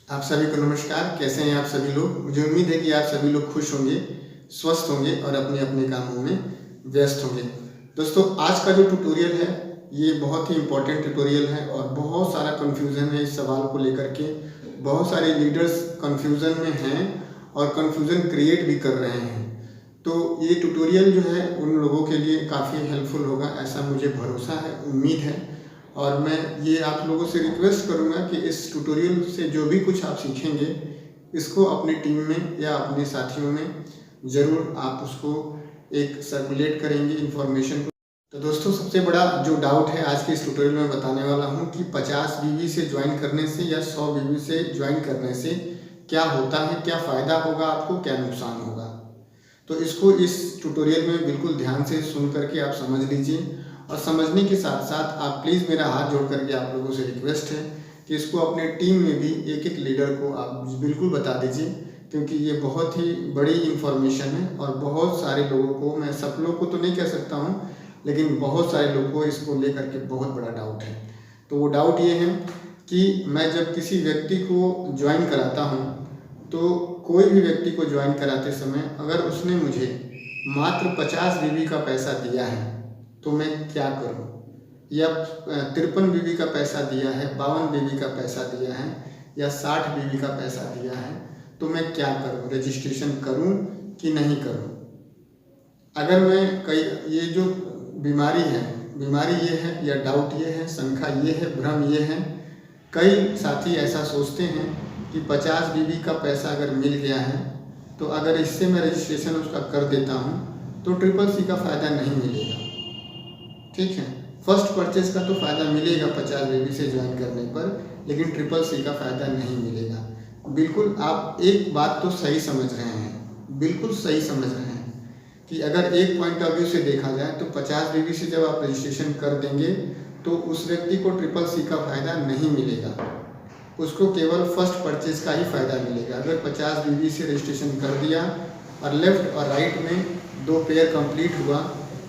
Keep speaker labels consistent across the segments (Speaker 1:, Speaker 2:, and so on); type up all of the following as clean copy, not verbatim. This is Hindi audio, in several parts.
Speaker 1: आप सभी को नमस्कार। कैसे हैं आप सभी लोग? मुझे उम्मीद है कि आप सभी लोग खुश होंगे, स्वस्थ होंगे और अपने अपने कामों में व्यस्त होंगे। दोस्तों, आज का जो ट्यूटोरियल है ये बहुत ही इम्पोर्टेंट ट्यूटोरियल है और बहुत सारा कन्फ्यूज़न है इस सवाल को लेकर के। बहुत सारे लीडर्स कन्फ्यूज़न में हैं और कन्फ्यूज़न क्रिएट भी कर रहे हैं। तो ये ट्यूटोरियल जो है उन लोगों के लिए काफ़ी हेल्पफुल होगा, ऐसा मुझे भरोसा है, उम्मीद है। और मैं ये आप लोगों से रिक्वेस्ट करूँगा कि इस ट्यूटोरियल से जो भी कुछ आप सीखेंगे इसको अपनी टीम में या अपने साथियों में ज़रूर आप उसको एक सर्कुलेट करेंगे इन्फॉर्मेशन को। तो दोस्तों, सबसे बड़ा जो डाउट है आज के इस ट्यूटोरियल में बताने वाला हूँ कि 50 बीवी से ज्वाइन करने से या 100 बीवी से ज्वाइन करने से क्या होता है, क्या फ़ायदा होगा आपको, क्या नुकसान होगा। तो इसको इस ट्यूटोरियल में बिल्कुल ध्यान से सुन करके आप समझ लीजिए और समझने के साथ साथ आप प्लीज़ मेरा हाथ जोड़ करके आप लोगों से रिक्वेस्ट है कि इसको अपने टीम में भी एक एक लीडर को आप बिल्कुल बता दीजिए, क्योंकि ये बहुत ही बड़ी इन्फॉर्मेशन है और बहुत सारे लोगों को, मैं सब लोग को तो नहीं कह सकता हूँ, लेकिन बहुत सारे लोगों को इसको लेकर के बहुत बड़ा डाउट है। तो वो डाउट ये है कि मैं जब किसी व्यक्ति को ज्वाइन कराता हूँ तो कोई भी व्यक्ति को ज्वाइन कराते समय अगर उसने मुझे मात्र 50 बीवी का पैसा दिया है तो मैं क्या करूं, या 53 बीवी का पैसा दिया है, 52 बीवी का पैसा दिया है या 60 बीवी का पैसा दिया है, तो मैं क्या करूं, रजिस्ट्रेशन करूं कि नहीं करूं। अगर मैं ये जो बीमारी है, बीमारी ये है या डाउट ये है, शंका ये है, भ्रम ये है, कई साथी ऐसा सोचते हैं कि 50 बीवी का पैसा अगर मिल गया है तो अगर इससे मैं रजिस्ट्रेशन उसका कर देता हूँ तो ट्रिपल सी का फ़ायदा नहीं मिलेगा। ठीक है, फर्स्ट परचेज का तो फ़ायदा मिलेगा 50 बीवी से ज्वाइन करने पर, लेकिन ट्रिपल सी का फ़ायदा नहीं मिलेगा। बिल्कुल आप एक बात तो सही समझ रहे हैं, बिल्कुल सही समझ रहे हैं कि अगर एक पॉइंट ऑफ व्यू से देखा जाए तो 50 बीवी से जब आप रजिस्ट्रेशन कर देंगे तो उस व्यक्ति को ट्रिपल सी का फ़ायदा नहीं मिलेगा, उसको केवल फर्स्ट परचेज का ही फ़ायदा मिलेगा। अगर 50 बीवी से रजिस्ट्रेशन कर दिया और लेफ़्ट और राइट में 2 पेयर कंप्लीट हुआ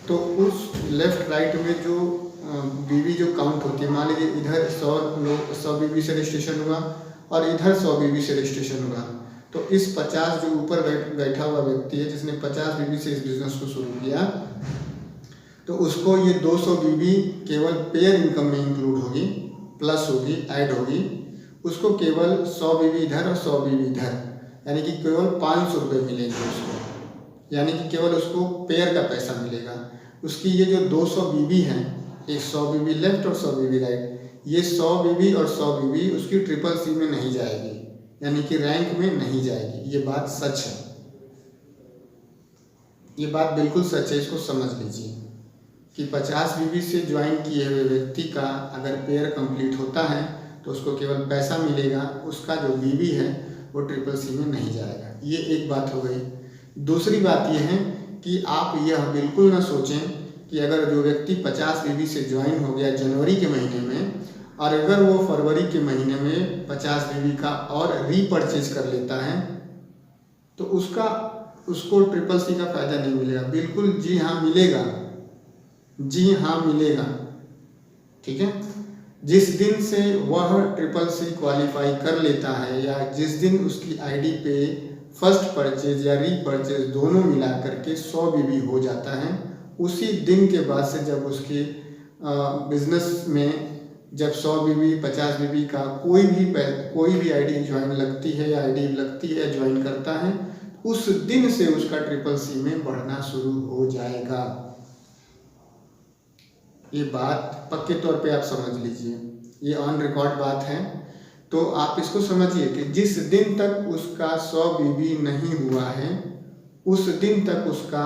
Speaker 1: तो उस लेफ़्ट राइट में जो बीवी जो काउंट होती है, मान लीजिए इधर 100 बीवी से रजिस्ट्रेशन हुआ और इधर 100 बीवी से रजिस्ट्रेशन हुआ, तो इस 50 जो ऊपर बैठा हुआ व्यक्ति है जिसने 50 बीवी से इस बिज़नेस को शुरू किया, तो उसको ये 200 बीवी केवल पेयर इनकम में इंक्लूड होगी, प्लस होगी, ऐड होगी। उसको केवल 100 बीवी इधर और 100 बीवी इधर, यानी कि केवल 500 रुपये मिलेंगे उसको, यानी कि केवल उसको पेयर का पैसा मिलेगा। उसकी ये जो 200 बीवी हैं, एक 100 बीवी लेफ्ट और 100 बीवी राइट, ये 100 बीवी और 100 बीवी उसकी ट्रिपल सी में नहीं जाएगी, यानी कि रैंक में नहीं जाएगी। ये बात सच है, ये बात बिल्कुल सच है, इसको समझ लीजिए कि 50 बीवी से ज्वाइन किए हुए व्यक्ति का अगर पेयर कंप्लीट होता है तो उसको केवल पैसा मिलेगा, उसका जो बीवी है वो ट्रिपल सी में नहीं जाएगा। ये एक बात हो गई। दूसरी बात यह है कि आप यह बिल्कुल ना सोचें कि अगर जो व्यक्ति 50 बीवी से ज्वाइन हो गया जनवरी के महीने में और अगर वो फरवरी के महीने में 50 बीवी का और रीपरचेज कर लेता है तो उसको ट्रिपल सी का फ़ायदा नहीं मिलेगा। बिल्कुल जी हाँ मिलेगा, जी हाँ मिलेगा। ठीक है, जिस दिन से वह ट्रिपल सी क्वालिफाई कर लेता है या जिस दिन उसकी आईडी पे फर्स्ट परचेज या रीपरचेज दोनों मिला करके 100 बीवी हो जाता है, उसी दिन के बाद से जब उसके बिजनेस में जब 100 बीवी 50 बीवी का कोई भी आईडी ज्वाइन लगती है या आईडी लगती है, ज्वाइन करता है, उस दिन से उसका ट्रिपल सी में बढ़ना शुरू हो जाएगा। ये बात पक्के तौर पे आप समझ लीजिए, ये ऑन रिकॉर्ड बात है। तो आप इसको समझिए कि जिस दिन तक उसका 100 बीवी नहीं हुआ है उस दिन तक उसका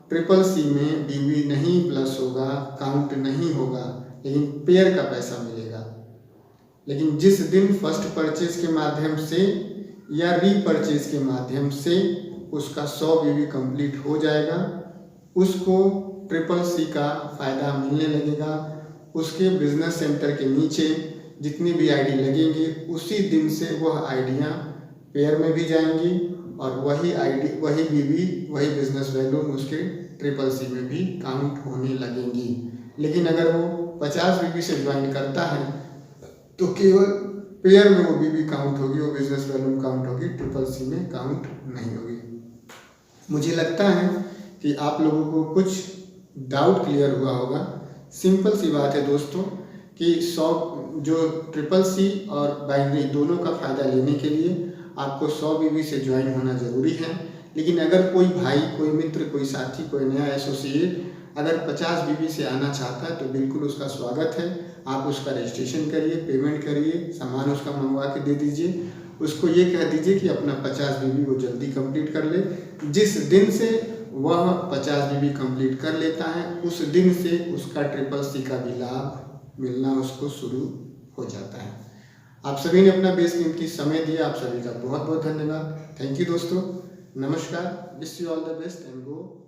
Speaker 1: ट्रिपल सी में बीवी नहीं प्लस होगा, काउंट नहीं होगा, लेकिन पेयर का पैसा मिलेगा। लेकिन जिस दिन फर्स्ट परचेज के माध्यम से या रीपरचेज के माध्यम से उसका 100 बीवी कंप्लीट हो जाएगा, उसको ट्रिपल सी का फ़ायदा मिलने लगेगा। उसके बिजनेस सेंटर के नीचे जितनी भी आईडी लगेंगी उसी दिन से वह आईडियाँ पेयर में भी जाएंगी और वही आईडी, वही बीवी, वही बिजनेस वैल्यू उसके ट्रिपल सी में भी काउंट होने लगेंगी। लेकिन अगर वो 50 बीवी से ज्वाइन करता है तो केवल पेयर में वो बीबी काउंट होगी, वो बिजनेस वॉल्यूम काउंट होगी, ट्रिपल सी में काउंट नहीं होगी। मुझे लगता है कि आप लोगों को कुछ डाउट क्लियर हुआ होगा। सिंपल सी बात है दोस्तों कि 100 जो ट्रिपल सी और बाइनरी दोनों का फ़ायदा लेने के लिए आपको 100 बीबी से ज्वाइन होना ज़रूरी है। लेकिन अगर कोई भाई, कोई मित्र, कोई साथी, कोई नया एसोसिएट अगर 50 बीबी से आना चाहता है तो बिल्कुल उसका स्वागत है। आप उसका रजिस्ट्रेशन करिए, पेमेंट करिए, सामान उसका मंगवा के दे दीजिए। उसको ये कह दीजिए कि अपना 50 बीबी वो जल्दी कंप्लीट कर ले। जिस दिन से वह 50 बीबी कंप्लीट कर लेता है उस दिन से उसका ट्रिपल सी का भी लाभ मिलना उसको शुरू हो जाता है। आप सभी ने अपना बेशकीमती समय दिया, आप सभी का बहुत बहुत धन्यवाद। थैंक यू दोस्तों, नमस्कार, wish you all the best and go